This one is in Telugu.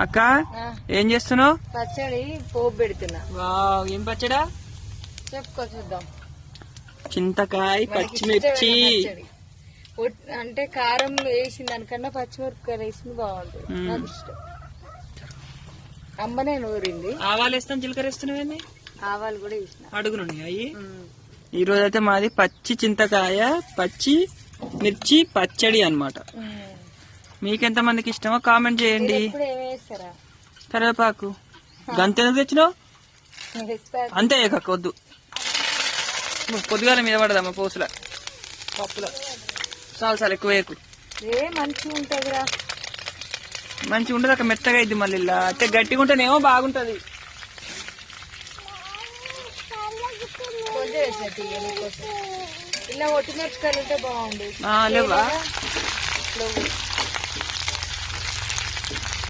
అక్క ఏం చేస్తున్నావు? పచ్చడి పోపు పెడుతున్నా. ఏం పచ్చడా? చెప్పుకో చూద్దాం. చింతకాయ పచ్చిమిర్చి. అంటే కారం వేసిన దానికన్నా పచ్చిమిరపకాయలు వేసింది బాగుంటుంది, నాకు ఇష్టం. అమ్మనే నూరింది. ఆవాలు వేస్తాం, జీలకర్ర వేస్తున్నావు. ఆవాలు కూడా వేసిన అడుగునుండి అవి. ఈ రోజు అయితే మాది పచ్చి చింతకాయ పచ్చి మిర్చి పచ్చడి అన్నమాట. మీకెంత మందికి ఇష్టమో కామెంట్ చేయండి. కరివేపాకు గంతెందుకు తెచ్చినావు? అంతే వద్దు, పొద్దుగాల మీద పడదమ్మా పోసుల పప్పుల. చాలా ఎక్కువ వేయకు. మంచిగా ఉంటదిరా. మంచిగా ఉండదు అక్క, మెత్తగా అయింది. మళ్ళీ ఇలా అంటే గట్టిగా ఉంటేనేమో బాగుంటది. ఇలా ఒట్టి మిరపకాయలు ఉంటే బాగుంది. లేవా?